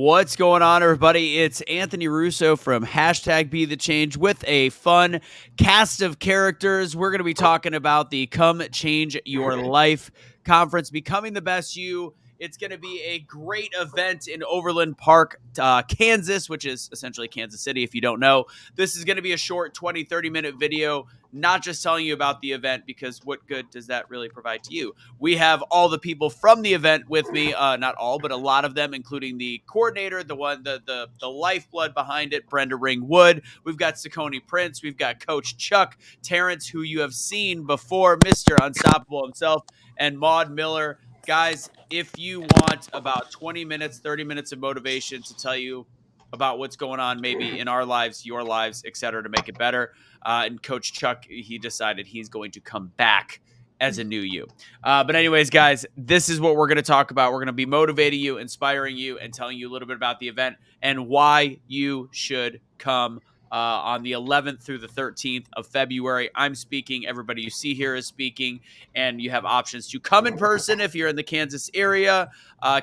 What's going on, everybody? It's Anthony Russo from #BeTheChange with a fun cast of characters. We're going to be talking about the Come Change Your Life conference, Becoming the Best You. It's going to be a great event in Overland Park, Kansas, which is essentially Kansas City, if you don't know. This is going to be a short 20, 30-minute video, not just telling you about the event, because what good does that really provide to you? We have all the people from the event with me, not all, but a lot of them, including the coordinator, the lifeblood behind it, Brenda Ring Wood. We've got Cicone Prince. We've got Coach Chuck, Terrance, who you have seen before, Mr. Unstoppable himself, and Maude Miller. Guys, if you want about 20 minutes, 30 minutes of motivation to tell you about what's going on maybe in our lives, your lives, et cetera, to make it better, and Coach Chuck, he decided he's going to come back as a new you. But anyways, guys, this is what we're going to talk about. We're going to be motivating you, inspiring you, and telling you a little bit about the event and why you should come on the 11th through the 13th of February. I'm speaking. Everybody you see here is speaking, and you have options to come in person if you're in the Kansas area,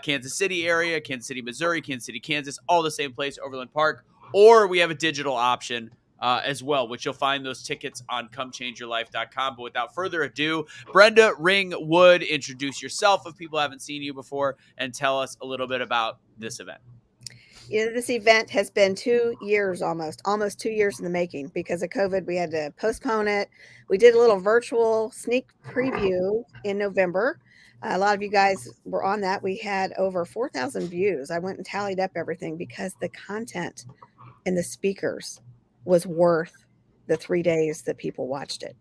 Kansas City area, Kansas City, Missouri, Kansas City, Kansas, all the same place, Overland Park, or we have a digital option as well, which you'll find those tickets on comechangeyourlife.com. But without further ado, Brenda Ring Wood, introduce yourself if people haven't seen you before, and tell us a little bit about this event. You know, this event has been 2 years almost 2 years in the making. Because of COVID, we had to postpone it. We did a little virtual sneak preview in November. A lot of you guys were on that. We had over 4,000 views. I went and tallied up everything because the content and the speakers was worth the 3 days that people watched it.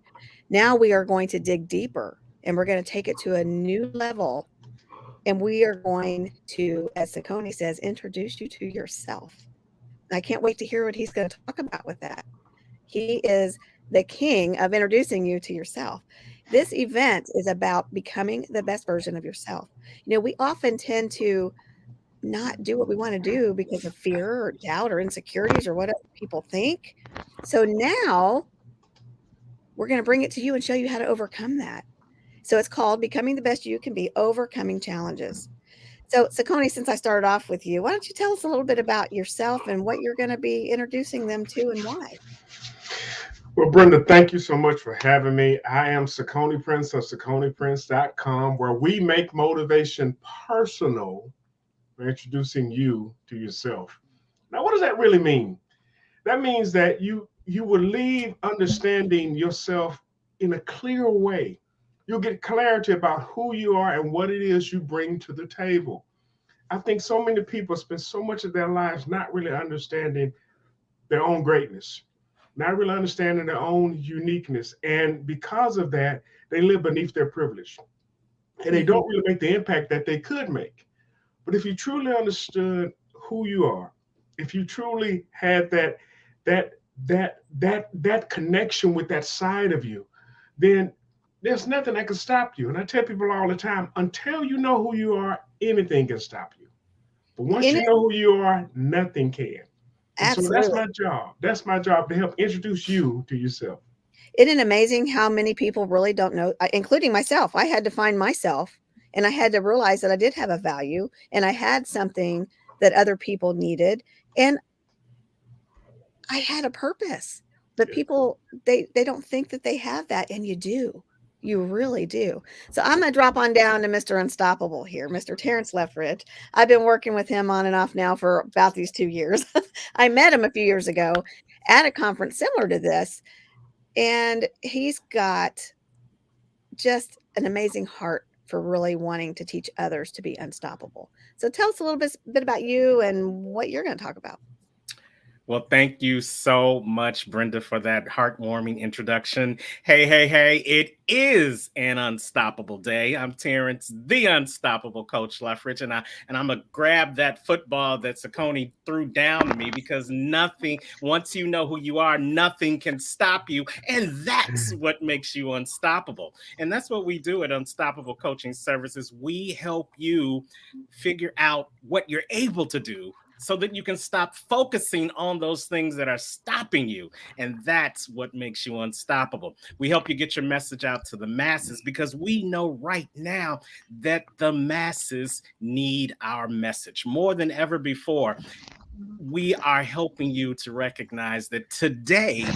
Now we are going to dig deeper, and we're going to take it to a new level. And we are going to, as Cicone says, introduce you to yourself. I can't wait to hear what he's going to talk about with that. He is the king of introducing you to yourself. This event is about becoming the best version of yourself. You know, we often tend to not do what we want to do because of fear or doubt or insecurities or what other people think. So now we're going to bring it to you and show you how to overcome that. So it's called Becoming the Best You Can Be, Overcoming Challenges. So, Cicone, since I started off with you, why don't you tell us a little bit about yourself and what you're going to be introducing them to and why? Well, Brenda, thank you so much for having me. I am Cicone Prince of CiconePrince.com, where we make motivation personal by introducing you to yourself. Now, what does that really mean? That means that you will leave understanding yourself in a clear way. You'll get clarity about who you are and what it is you bring to the table. I think so many people spend so much of their lives not really understanding their own greatness, not really understanding their own uniqueness. And because of that, they live beneath their privilege. And they don't really make the impact that they could make. But if you truly understood who you are, if you truly had that connection with that side of you, then there's nothing that can stop you. And I tell people all the time, until you know who you are, anything can stop you. But once you know who you are, nothing can. And so that's Absolutely. my job. That's my job, to help introduce you to yourself. Isn't it amazing how many people really don't know, including myself? I had to find myself, and I had to realize that I did have a value and I had something that other people needed. And I had a purpose. But Yeah. people, they don't think that they have that, and you do. You really do. So I'm going to drop on down to Mr. Unstoppable here, Mr. Terrance Leftridge. I've been working with him on and off now for about these 2 years. I met him a few years ago at a conference similar to this, and he's got just an amazing heart for really wanting to teach others to be unstoppable. So tell us a little bit about you and what you're going to talk about. Well, thank you so much, Brenda, for that heartwarming introduction. Hey, it is an unstoppable day. I'm Terrance, the unstoppable Coach Leftridge, and I'm gonna grab that football that Cicone threw down to me, because nothing, once you know who you are, nothing can stop you. And that's what makes you unstoppable. And that's what we do at Unstoppable Coaching Services. We help you figure out what you're able to do so that you can stop focusing on those things that are stopping you. And that's what makes you unstoppable. We help you get your message out to the masses because we know right now that the masses need our message more than ever before. We are helping you to recognize that today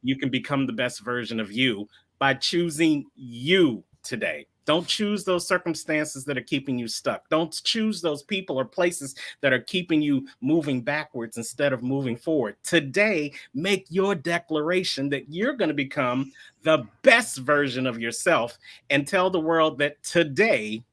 you can become the best version of you by choosing you today. Don't choose those circumstances that are keeping you stuck. Don't choose those people or places that are keeping you moving backwards instead of moving forward. Today, make your declaration that you're going to become the best version of yourself and tell the world that today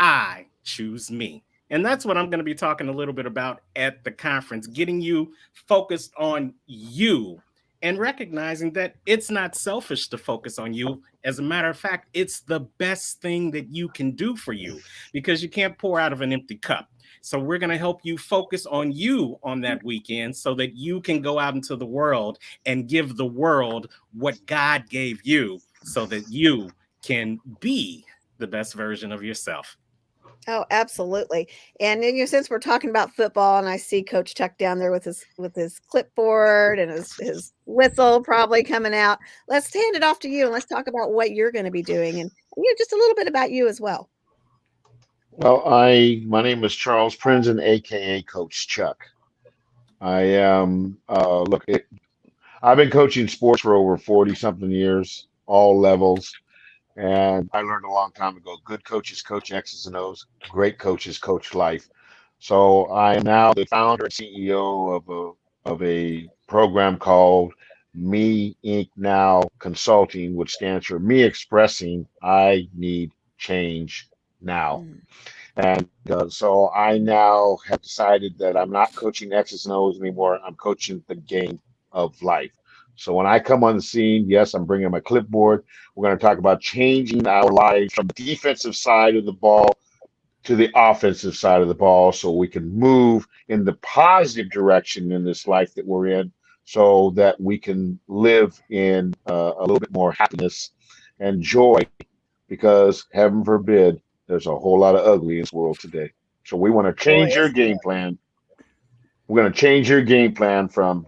I choose me. And that's what I'm going to be talking a little bit about at the conference, getting you focused on you and recognizing that it's not selfish to focus on you. As a matter of fact, it's the best thing that you can do for you because you can't pour out of an empty cup. So we're going to help you focus on you on that weekend so that you can go out into the world and give the world what God gave you so that you can be the best version of yourself. Oh, absolutely. And then, since we're talking about football, and I see Coach Chuck down there with his clipboard and his whistle probably coming out, let's hand it off to you and let's talk about what you're going to be doing and just a little bit about you as well. Well, my name is Charles Prinzen, aka Coach Chuck. I am I've been coaching sports for over 40 something years, all levels. And I learned a long time ago, good coaches coach X's and O's, great coaches coach life. So I am now the founder and CEO of a program called Me Inc. Now Consulting, which stands for Me Expressing I Need Change Now. And so I now have decided that I'm not coaching X's and O's anymore. I'm coaching the game of life. So when I come on the scene, yes, I'm bringing my clipboard. We're going to talk about changing our lives from the defensive side of the ball to the offensive side of the ball so we can move in the positive direction in this life that we're in so that we can live in a little bit more happiness and joy because heaven forbid, there's a whole lot of ugly in this world today. So we want to change your game plan. We're going to change your game plan from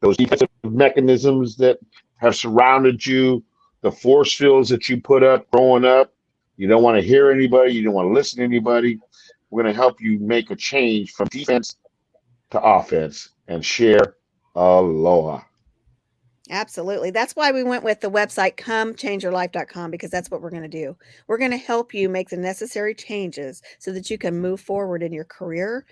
those defensive mechanisms that have surrounded you, the force fields that you put up growing up. You don't want to hear anybody. You don't want to listen to anybody. We're going to help you make a change from defense to offense and share aloha. Absolutely. That's why we went with the website comechangeyourlife.com because that's what we're going to do. We're going to help you make the necessary changes so that you can move forward in your career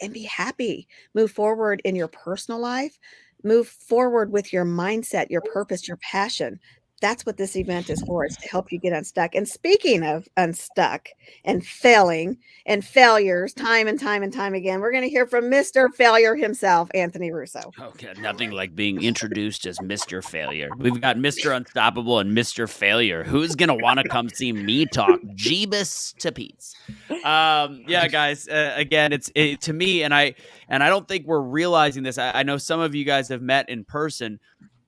and be happy, move forward in your personal life, move forward with your mindset, your purpose, your passion. That's what this event is for. It's to help you get unstuck. And speaking of unstuck and failing and failures time and time and time again, we're going to hear from Mr. Failure himself, Anthony Russo. Okay, nothing like being introduced as Mr. Failure. We've got Mr. Unstoppable and Mr. Failure. Who's going to want to come see me talk Jeebus to Pete's? Yeah, guys, again, it's to me, and I don't think we're realizing this. I know some of you guys have met in person,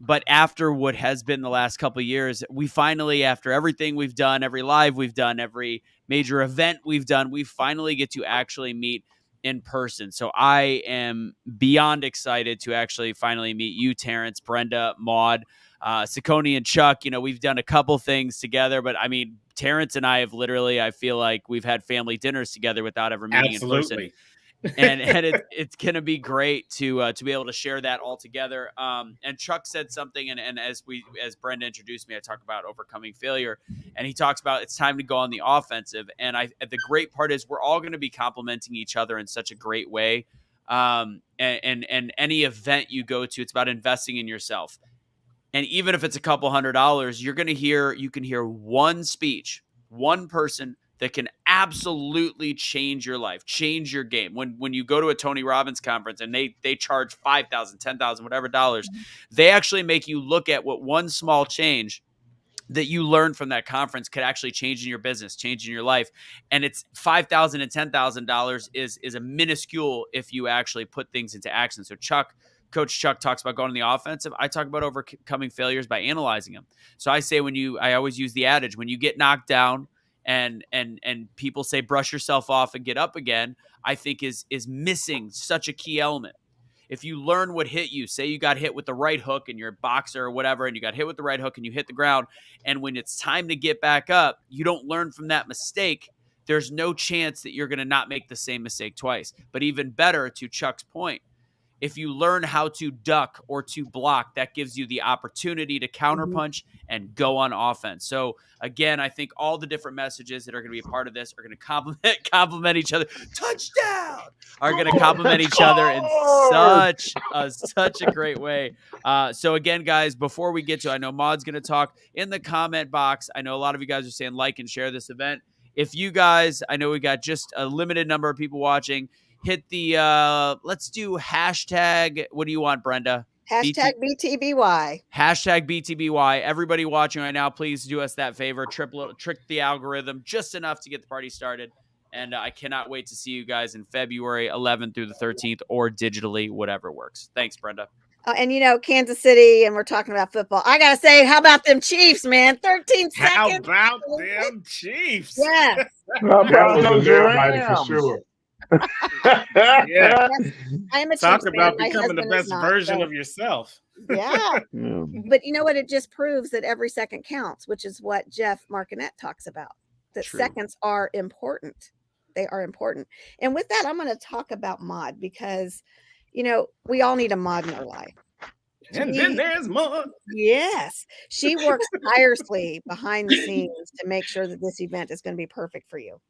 but after what has been the last couple of years, we finally, after everything we've done, every live we've done, every major event we've done, we finally get to actually meet in person. So I am beyond excited to actually finally meet you, Terrance, Brenda, Maude, Cicone, and Chuck. We've done a couple things together, but I mean, Terrance and I have literally, I feel like we've had family dinners together without ever meeting in person. and it's going to be great to be able to share that all together. And Chuck said something, and as Brenda introduced me, I talk about overcoming failure, and he talks about it's time to go on the offensive. And the great part is we're all going to be complimenting each other in such a great way. And any event you go to, it's about investing in yourself. And even if it's a couple $100, you can hear one speech, one person that can absolutely change your life, change your game. When you go to a Tony Robbins conference and they charge $5,000, $10,000, whatever dollars, they actually make you look at what one small change that you learned from that conference could actually change in your business, change in your life. And it's $5,000 and $10,000 is a minuscule if you actually put things into action. So Coach Chuck talks about going to the offensive. I talk about overcoming failures by analyzing them. So I say I always use the adage, when you get knocked down and people say brush yourself off and get up again, I think is missing such a key element. If you learn what hit you, say you got hit with the right hook and you're a boxer or whatever, and you got hit with the right hook and you hit the ground, and when it's time to get back up, you don't learn from that mistake, there's no chance that you're going to not make the same mistake twice. But even better, to Chuck's point, if you learn how to duck or to block, that gives you the opportunity to counterpunch and go on offense. So again, I think all the different messages that are going to be a part of this are going to complement each other. Touchdown! Are going to complement each other in such a great way. So again, guys, before we get to, I know Maude's going to talk in the comment box. I know a lot of you guys are saying like and share this event. If you guys, I know we got just a limited number of people watching, hit the, let's do hashtag, what do you want, Brenda? Hashtag BTBY. Hashtag BTBY. Everybody watching right now, please do us that favor. Trick the algorithm just enough to get the party started. And I cannot wait to see you guys in February 11th through the 13th or digitally, whatever works. Thanks, Brenda. And you know, Kansas City, and we're talking about football. I gotta say, how about them Chiefs, man? 13 seconds. How about them Chiefs? Yeah. That was a nail-biter for sure. Yeah. I'm a Talk Chiefs about fan. My becoming the husband best is not, version so- of yourself. Yeah. But you know what? It just proves that every second counts, which is what Jeff Markinette talks about. That True. seconds are important. They are important. And with that, I'm going to talk about Maude because, you know, we all need a Maude in our life. And then there's more. Yes. She works tirelessly behind the scenes to make sure that this event is going to be perfect for you.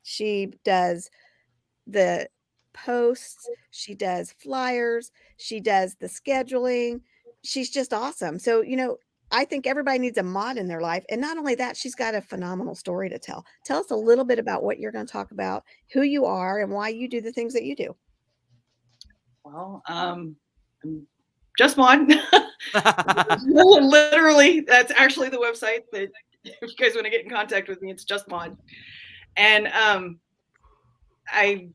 She does the posts, she does flyers, she does the scheduling. She's just awesome. So, you know, I think everybody needs a Maude in their life. And not only that, she's got a phenomenal story to tell. Tell us a little bit about what you're going to talk about, who you are, and why you do the things that you do. Well, I'm just Maude. Literally, that's actually the website that if you guys want to get in contact with me, it's just Maude. And I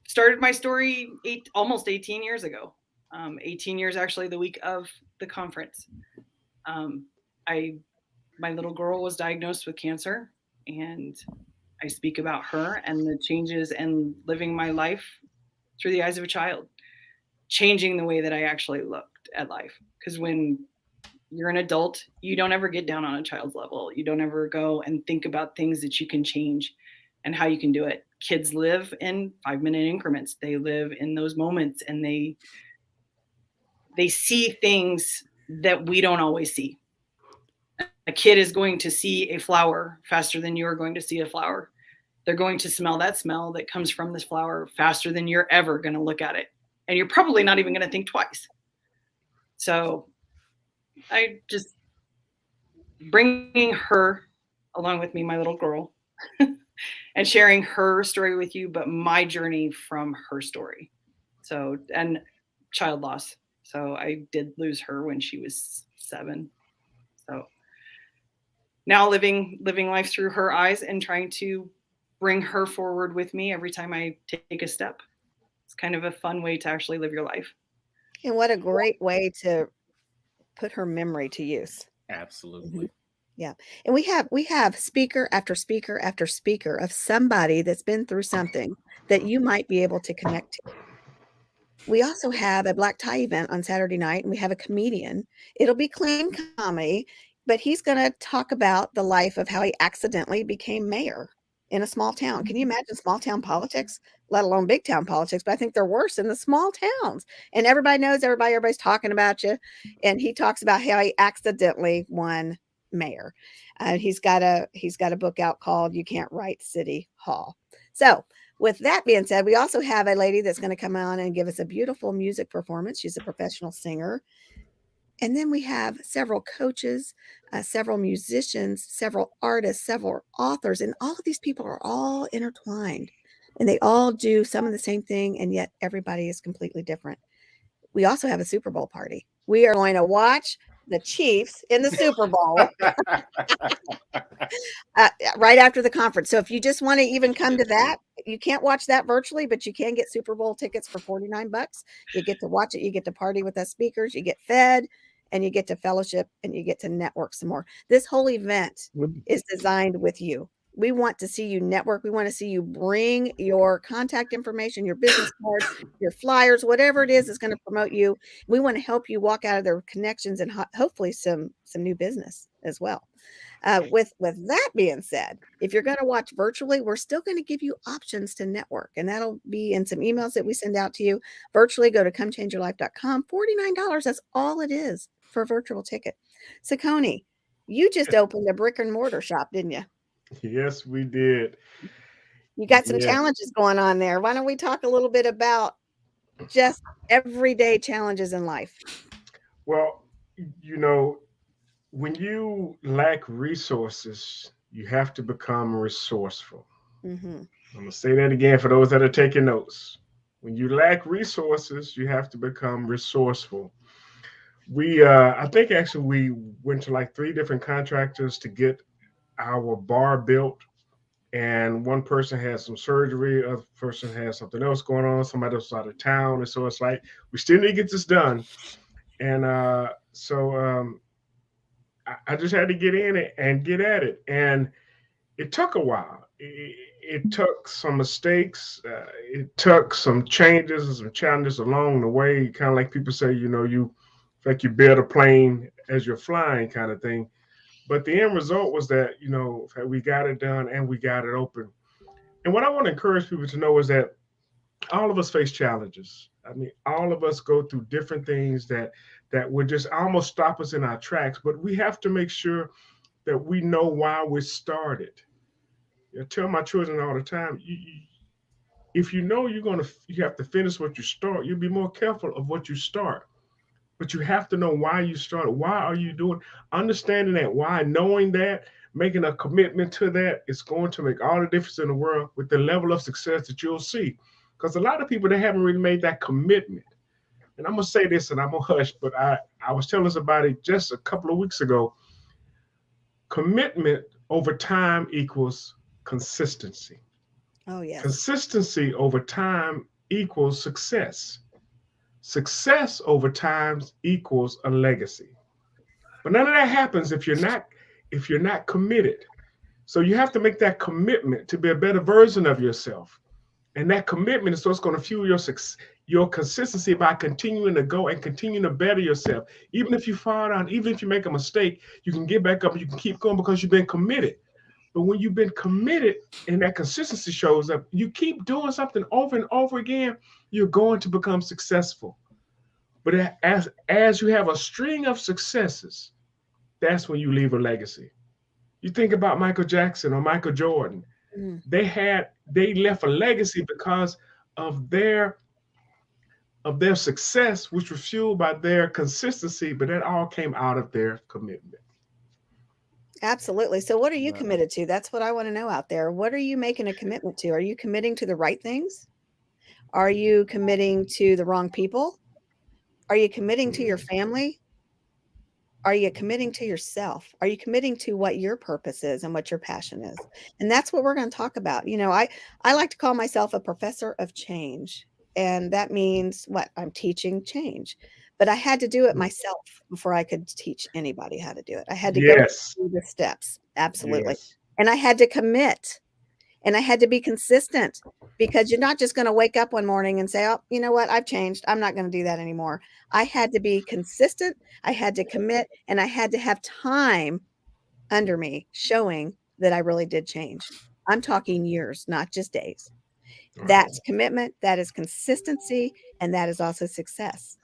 started my story almost 18 years ago. 18 years actually the week of the conference. My little girl was diagnosed with cancer, and I speak about her and the changes and living my life through the eyes of a child, changing the way that I actually looked at life. Because when you're an adult, you don't ever get down on a child's level. You don't ever go and think about things that you can change and how you can do it. Kids live in 5-minute increments. They live in those moments, and they see things that we don't always see. A kid is going to see a flower faster than you're going to see a flower. They're going to smell that smell that comes from this flower faster than you're ever going to look at it. And you're probably not even going to think twice. So I just bringing her along with me, my little girl, and sharing her story with you, but my journey from her story. So, and child loss. So I did lose her when she was 7. So now living life through her eyes and trying to bring her forward with me every time I take a step. It's kind of a fun way to actually live your life. And what a great way to put her memory to use. Absolutely. Yeah. And we have speaker after speaker after speaker of somebody that's been through something that you might be able to connect to. We also have a black tie event on Saturday night, and we have a comedian. It'll be clean comedy, but he's going to talk about the life of how he accidentally became mayor in a small town. Can you imagine small town politics, let alone big town politics? But I think they're worse in the small towns. And everybody knows everybody. Everybody's talking about you. And he talks about how he accidentally won mayor. He's got a book out called "You Can't Write City Hall." So with that being said, we also have a lady that's going to come on and give us a beautiful music performance. She's a professional singer. And then we have several coaches, several musicians, several artists, several authors, and all of these people are all intertwined, and they all do some of the same thing, and yet everybody is completely different. We also have a Super Bowl party. We are going to watch the Chiefs in the Super Bowl right after the conference. So if you just want to even come to that, you can't watch that virtually, but you can get Super Bowl tickets for $49. You get to watch it. You get to party with us speakers. You get fed, and you get to fellowship, and you get to network some more. This whole event is designed with you. We want to see you network. We want to see you bring your contact information, your business cards, your flyers, whatever it is that's going to promote you. We want to help you walk out of their connections and hopefully some new business as well. With that being said, if you're going to watch virtually, we're still going to give you options to network, and that'll be in some emails that we send out to you virtually. Go to comechangeyourlife.com. $49. That's all it is for a virtual ticket. Cicone, you just opened a brick and mortar shop, didn't you? Yes, we did. You got some challenges going on there. Why don't we talk a little bit about just everyday challenges in life? Well, you know, when you lack resources, you have to become resourceful. Mm-hmm. I'm going to say that again for those that are taking notes. When you lack resources, you have to become resourceful. I think actually we went to like 3 different contractors to get our bar built. And one person had some surgery, other person had something else going on, somebody else was out of town. And so it's like, we still need to get this done. And I just had to get in it and get at it. And it took a while. It took some mistakes. It took some changes and some challenges along the way. Kind of like people say, you build a plane as you're flying kind of thing. But the end result was that, we got it done and we got it open. And what I want to encourage people to know is that all of us face challenges. I mean, all of us go through different things that would just almost stop us in our tracks. But we have to make sure that we know why we started. I tell my children all the time, if you know you have to finish what you start, you'll be more careful of what you start. But you have to know why you started. Why are you doing? Understanding that why, knowing that, making a commitment to that, is going to make all the difference in the world with the level of success that you'll see. Because a lot of people, they haven't really made that commitment. And I'm going to say this, and I'm going to hush, but I was telling somebody just a couple of weeks ago, commitment over time equals consistency. Oh, yes. Consistency over time equals success. Success over time equals a legacy. But none of that happens if you're not committed. So you have to make that commitment to be a better version of yourself. And that commitment is what's going to fuel your consistency by continuing to go and continuing to better yourself. Even if you fall down, even if you make a mistake, you can get back up and you can keep going because you've been committed. But when you've been committed and that consistency shows up, you keep doing something over and over again, you're going to become successful. But as you have a string of successes, that's when you leave a legacy. You think about Michael Jackson or Michael Jordan. Mm. They left a legacy because of their success, which was fueled by their consistency, but that all came out of their commitment. Absolutely. So what are you committed to? That's what I want to know out there. What are you making a commitment to? Are you committing to the right things? Are you committing to the wrong people? Are you committing to your family? Are you committing to yourself? Are you committing to what your purpose is and what your passion is? And that's what we're going to talk about. I like to call myself a professor of change. And that means what? I'm teaching change. But I had to do it myself before I could teach anybody how to do it. I had to go through the steps. Absolutely. Yes. And I had to commit. And I had to be consistent, because you're not just going to wake up one morning and say, oh, you know what? I've changed. I'm not going to do that anymore. I had to be consistent. I had to commit, and I had to have time under me showing that I really did change. I'm talking years, not just days. That's commitment. That is consistency. And that is also success.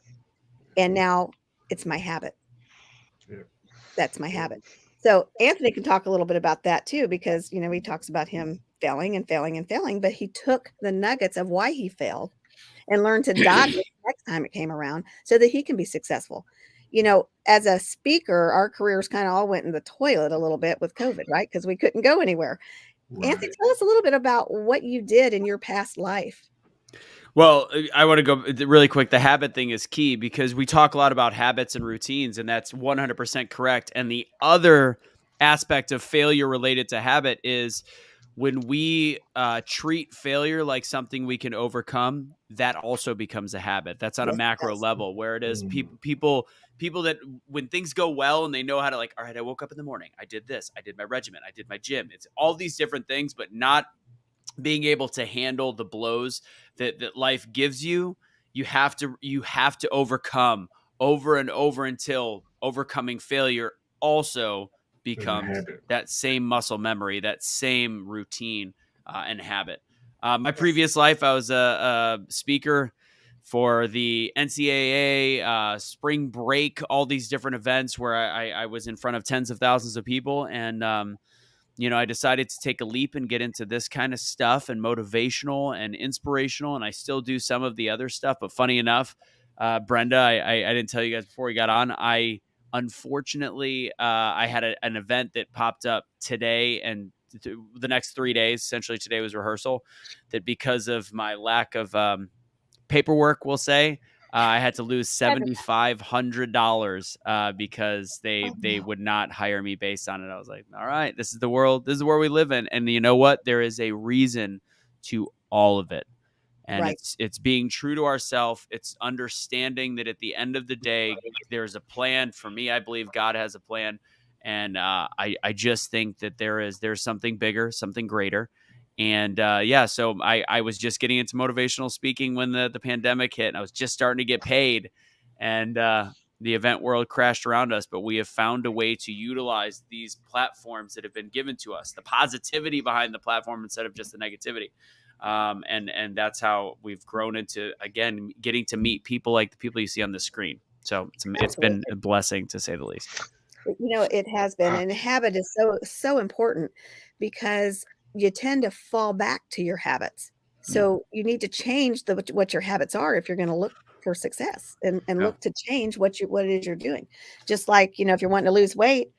And now it's my habit. That's my habit. So Anthony can talk a little bit about that too, because, he talks about him failing and failing and failing, but he took the nuggets of why he failed and learned to dodge it next time it came around so that he can be successful. As a speaker, our careers kind of all went in the toilet a little bit with COVID, right? Because we couldn't go anywhere. Right. Anthony, tell us a little bit about what you did in your past life. Well, I want to go really quick. The habit thing is key, because we talk a lot about habits and routines, and that's 100% correct. And the other aspect of failure related to habit is when we treat failure like something we can overcome, that also becomes a habit. That's on a macro level, where it is people people that when things go well and they know how to, like, all right, I woke up in the morning, I did this, I did my regimen, I did my gym. It's all these different things, but not being able to handle the blows that life gives you. You have to overcome over and over until overcoming failure also becomes that same muscle memory, that same routine and habit. My previous life, I was a speaker for the NCAA, spring break, all these different events where I was in front of tens of thousands of people. And, you know, I decided to take a leap and get into this kind of stuff and motivational and inspirational. And I still do some of the other stuff. But funny enough, Brenda, I didn't tell you guys before we got on. Unfortunately, I had an event that popped up today and the next 3 days. Essentially, today was rehearsal. That because of my lack of paperwork, we'll say, I had to lose $7,500 because they would not hire me based on it. I was like, all right, this is the world. This is where we live in. And you know what? There is a reason to all of it. And it's being true to ourselves. It's understanding that at the end of the day, there's a plan. For me, I believe God has a plan. And I just think that there's something bigger, something greater. And so I was just getting into motivational speaking when the pandemic hit, and I was just starting to get paid, and the event world crashed around us. But we have found a way to utilize these platforms that have been given to us, the positivity behind the platform instead of just the negativity. And that's how we've grown into, again, getting to meet people like the people you see on the screen. So it's been a blessing, to say the least. You know, it has been. And habit is so important because you tend to fall back to your habits. So you need to change what your habits are if you're going to look for success and look to change what it is you're doing. Just like, you know, if you're wanting to lose weight,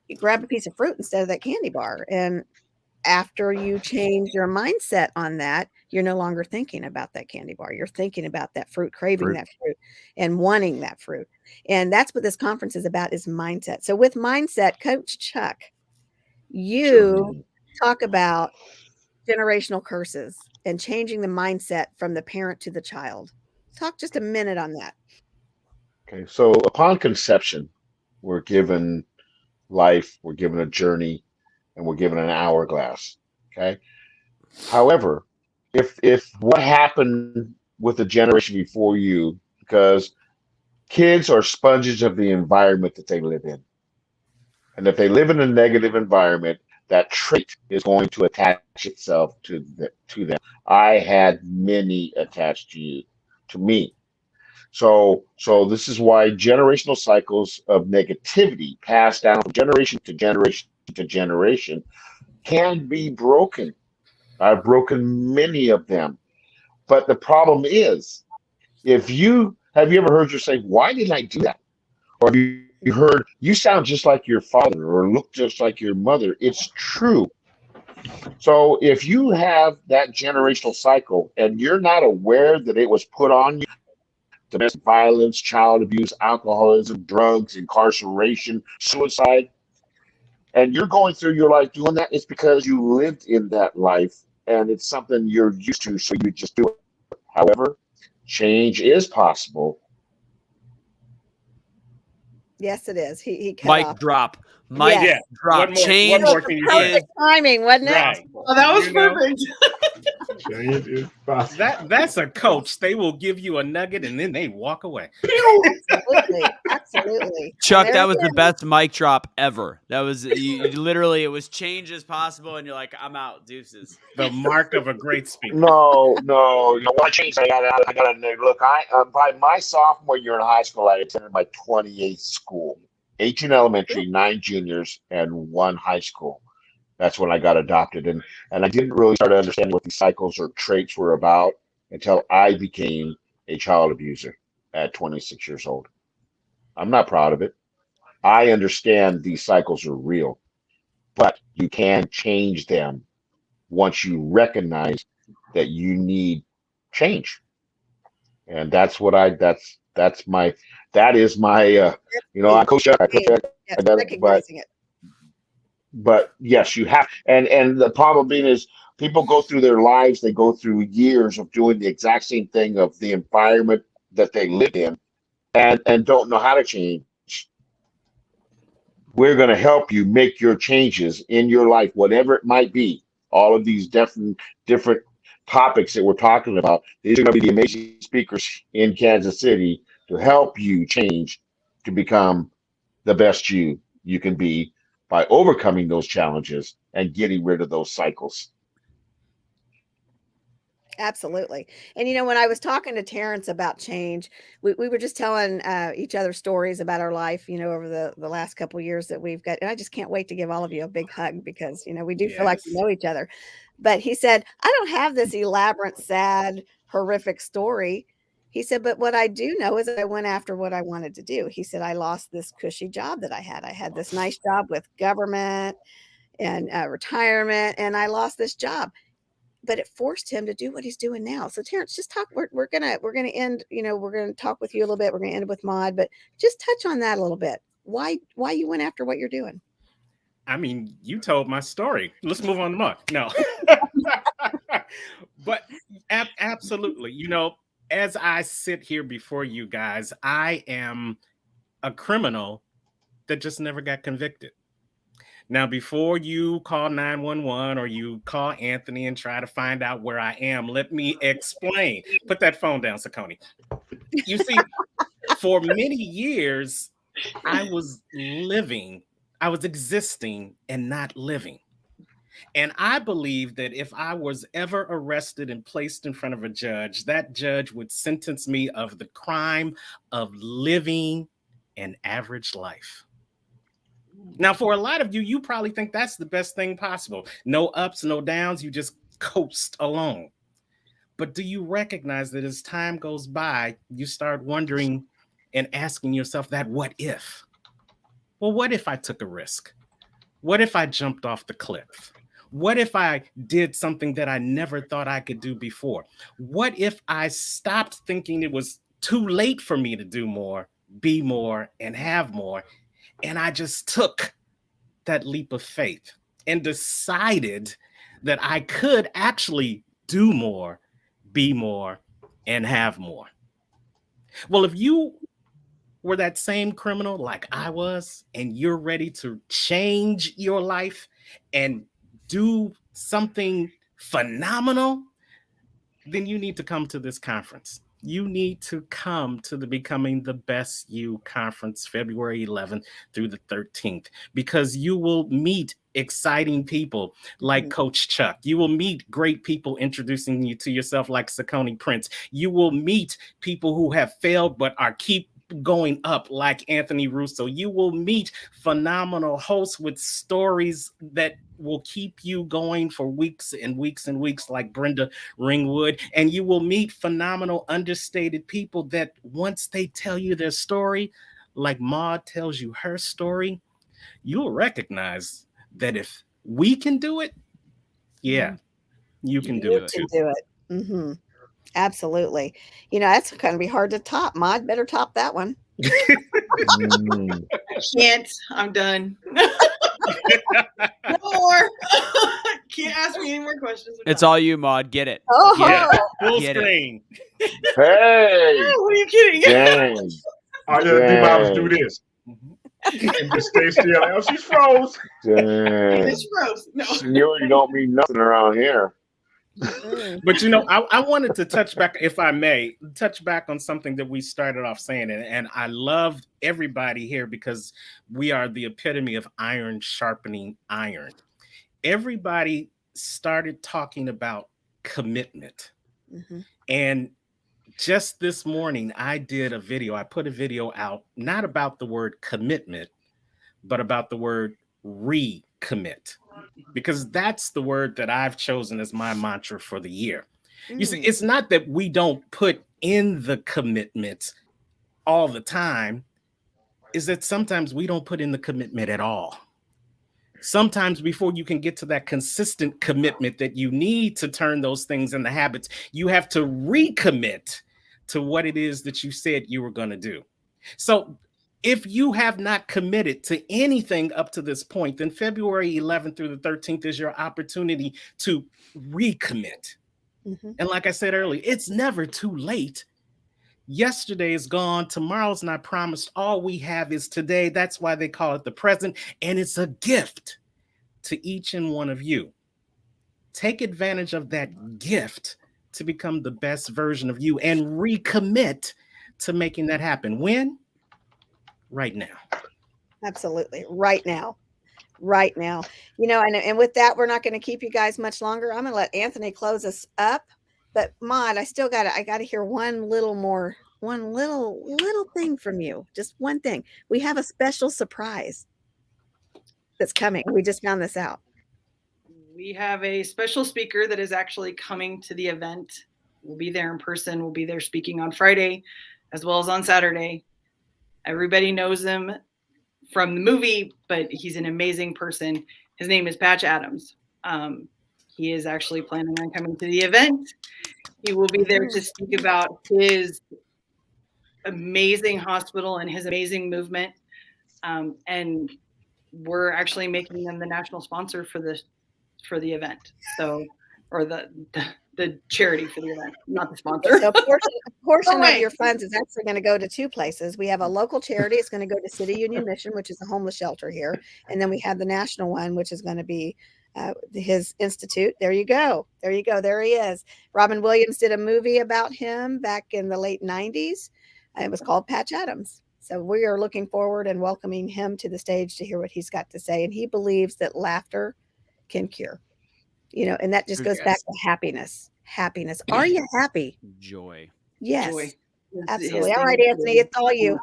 you grab a piece of fruit instead of that candy bar. And after you change your mindset on that, you're no longer thinking about that candy bar. You're thinking about that fruit, craving that fruit and wanting that fruit. And that's what this conference is about, is mindset. So with mindset, Coach Chuck, you talk about generational curses and changing the mindset from the parent to the child. Talk just a minute on that. Okay, so upon conception, we're given life, we're given a journey, and we're given an hourglass. Okay. However, if what happened with the generation before you, because kids are sponges of the environment that they live in. And if they live in a negative environment, that trait is going to attach itself to them. I had many attached to me. So this is why generational cycles of negativity passed down from generation to generation to generation can be broken. I've broken many of them. But the problem is, have you ever heard you say, why did I do that? Or have you heard, you sound just like your father or look just like your mother? It's true. So if you have that generational cycle and you're not aware that it was put on you, domestic violence, child abuse, alcoholism, drugs, incarceration, suicide, and you're going through your life doing that, it's because you lived in that life and it's something you're used to, so you just do it. However, change is possible. Yes, it is. He cut Mic off. drop. Mic drop. Change. One more can you perfect timing, wasn't it? Right. Oh, that was perfect. Change is possible. That's a coach. They will give you a nugget and then they walk away. Absolutely. Chuck, that was the best mic drop ever. That was you literally, it was change as possible, and you're like, I'm out, deuces. The mark of a great speaker. No. You know what changed? I got to look. By my sophomore year in high school, I attended my 28th school, 18 elementary, 9 juniors, and 1 high school. That's when I got adopted, and I didn't really start understanding what these cycles or traits were about until I became a child abuser at 26 years old. I'm not proud of it. I understand these cycles are real, but you can change them once you recognize that you need change. And that's what that is my I coach Chuck, recognizing it. But yes, you have, and the problem being is people go through their lives, they go through years of doing the exact same thing of the environment that they lived in, and don't know how to change, we're going to help you make your changes in your life, whatever it might be. All of these different topics that we're talking about, these are going to be the amazing speakers in Kansas City to help you change to become the best you can be by overcoming those challenges and getting rid of those cycles. Absolutely. And when I was talking to Terrance about change, we were just telling each other stories about our life, over the last couple of years that we've got. And I just can't wait to give all of you a big hug because, we do feel like we know each other. But he said, I don't have this elaborate, sad, horrific story. He said, but what I do know is that I went after what I wanted to do. He said, I lost this cushy job that I had. I had this nice job with government and retirement, and I lost this job. But it forced him to do what he's doing now. So Terrance, just talk. We're gonna end. We're gonna talk with you a little bit. We're gonna end with Maude, but just touch on that a little bit. Why you went after what you're doing? I mean, you told my story. Let's move on to Maude. No, but absolutely. As I sit here before you guys, I am a criminal that just never got convicted. Now, before you call 911 or you call Anthony and try to find out where I am, let me explain. Put that phone down, Cicone. You see, for many years, I was existing and not living. And I believe that if I was ever arrested and placed in front of a judge, that judge would sentence me of the crime of living an average life. Now, for a lot of you, you probably think that's the best thing possible. No ups, no downs. You just coast along. But do you recognize that as time goes by, you start wondering and asking yourself that what if? Well, what if I took a risk? What if I jumped off the cliff? What if I did something that I never thought I could do before? What if I stopped thinking it was too late for me to do more, be more, and have more? And I just took that leap of faith and decided that I could actually do more, be more, and have more. Well, if you were that same criminal like I was, and you're ready to change your life and do something phenomenal, then you need to come to this conference. You need to come to the Becoming the Best You conference, February 11th through the 13th, because you will meet exciting people like Coach Chuck. You will meet great people introducing you to yourself like Cicone Prince. You will meet people who have failed but are keep going up like Anthony Russo. You will meet phenomenal hosts with stories that will keep you going for weeks and weeks and weeks like Brenda Ring Wood. And you will meet phenomenal understated people that once they tell you their story, like Maude tells you her story, you'll recognize that if we can do it, you can do it too. Mm-hmm. Absolutely. That's going to be hard to top. Maude, better top that one. Can't. I'm done. No more. Can't ask me any more questions. It's all you, Maude. Get it. Oh, yeah. Full screen. Hey. Oh, what are you kidding? Dang. All you do, Mom, is do this. And just stay still. Oh, she's froze. Dang. It's froze. No. You don't mean nothing around here. But I wanted to touch back, if I may, on something that we started off saying, and I love everybody here because we are the epitome of iron sharpening iron. Everybody started talking about commitment. And just this morning, I put a video out, not about the word commitment, but about the word recommit. Because that's the word that I've chosen as my mantra for the year. You see, it's not that we don't put in the commitment all the time, is that sometimes we don't put in the commitment at all. Sometimes before you can get to that consistent commitment that you need to turn those things into habits, you have to recommit to what it is that you said you were going to do. So if you have not committed to anything up to this point, then February 11th through the 13th is your opportunity to recommit. And like I said earlier, it's never too late. Yesterday is gone. Tomorrow's not promised. All we have is today. That's why they call it the present. And it's a gift to each and one of you. Take advantage of that gift to become the best version of you and recommit to making that happen. When? Right now. Absolutely. Right now. Right now. You know, and with that, we're not going to keep you guys much longer. I'm going to let Anthony close us up. But Maude, I got to hear one little thing from you. Just one thing. We have a special surprise that's coming. We just found this out. We have a special speaker that is actually coming to the event. We'll be there in person. We'll be there speaking on Friday as well as on Saturday. Everybody knows him from the movie, but he's an amazing person. His name is Patch Adams. He is actually planning on coming to the event. He will be there to speak about his amazing hospital and his amazing movement. And we're actually making them the national sponsor for the event. So, or the charity for the event, not the sponsor. So a portion of your funds is actually going to go to two places. We have a local charity. It's going to go to City Union Mission, which is a homeless shelter here. And then we have the national one, which is going to be his institute. There you go. There you go. There he is. Robin Williams did a movie about him back in the late 90s. It was called Patch Adams. So we are looking forward and welcoming him to the stage to hear what he's got to say. And he believes that laughter can cure, you know, and that just goes back to happiness. Are you happy? Joy. Yes, Joy. absolutely. All right, Anthony, it's all you.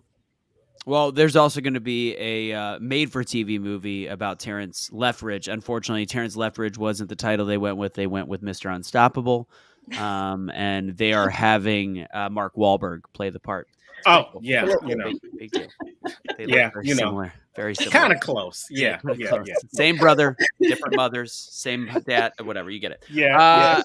Well, there's also going to be a made-for-TV movie about Terrance Leftridge. Unfortunately, Terrance Leftridge wasn't the title they went with. They went with Mr. Unstoppable, and they are having Mark Wahlberg play the part. Oh, yeah, you know. Big deal. They Yeah, look very you know. similar. Very similar. Kind of close. Yeah, Pretty yeah, close. yeah. Same brother, different mothers, same dad, whatever. You get it. Yeah.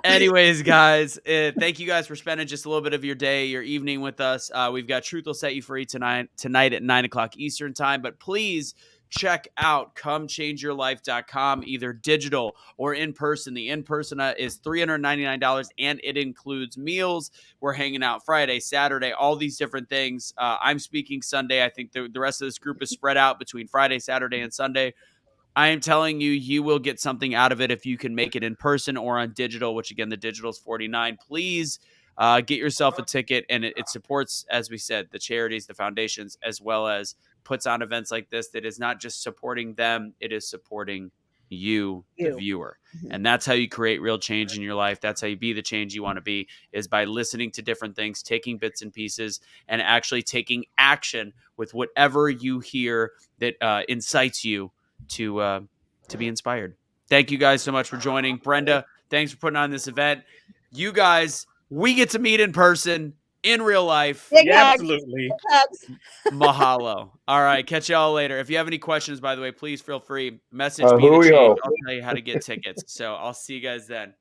Anyways, guys, thank you guys for spending just a little bit of your day, your evening with us. We've got Truth Will Set You Free tonight at 9:00 Eastern time. But please check out comechangeyourlife.com, either digital or in person. The in-person is $399 and it includes meals. We're hanging out Friday, Saturday, all these different things. I'm speaking Sunday. I think the rest of this group is spread out between Friday, Saturday, and Sunday. I am telling you, you will get something out of it if you can make it in person or on digital, which again, the digital is $49. Please get yourself a ticket, and it supports, as we said, the charities, the foundations, as well as puts on events like this that is not just supporting them, it is supporting you, the viewer. And that's how you create real change in your life. That's how you be the change you want to be, is by listening to different things, taking bits and pieces, and actually taking action with whatever you hear that incites you to be inspired. Thank you guys so much for joining. Brenda, thanks for putting on this event. You guys, we get to meet in person, in real life. Yeah, absolutely. Mahalo. All right, catch y'all later. If you have any questions, by the way, please feel free. Message Be the Change. I'll tell you how to get tickets. So I'll see you guys then.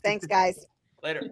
Thanks, guys. Later.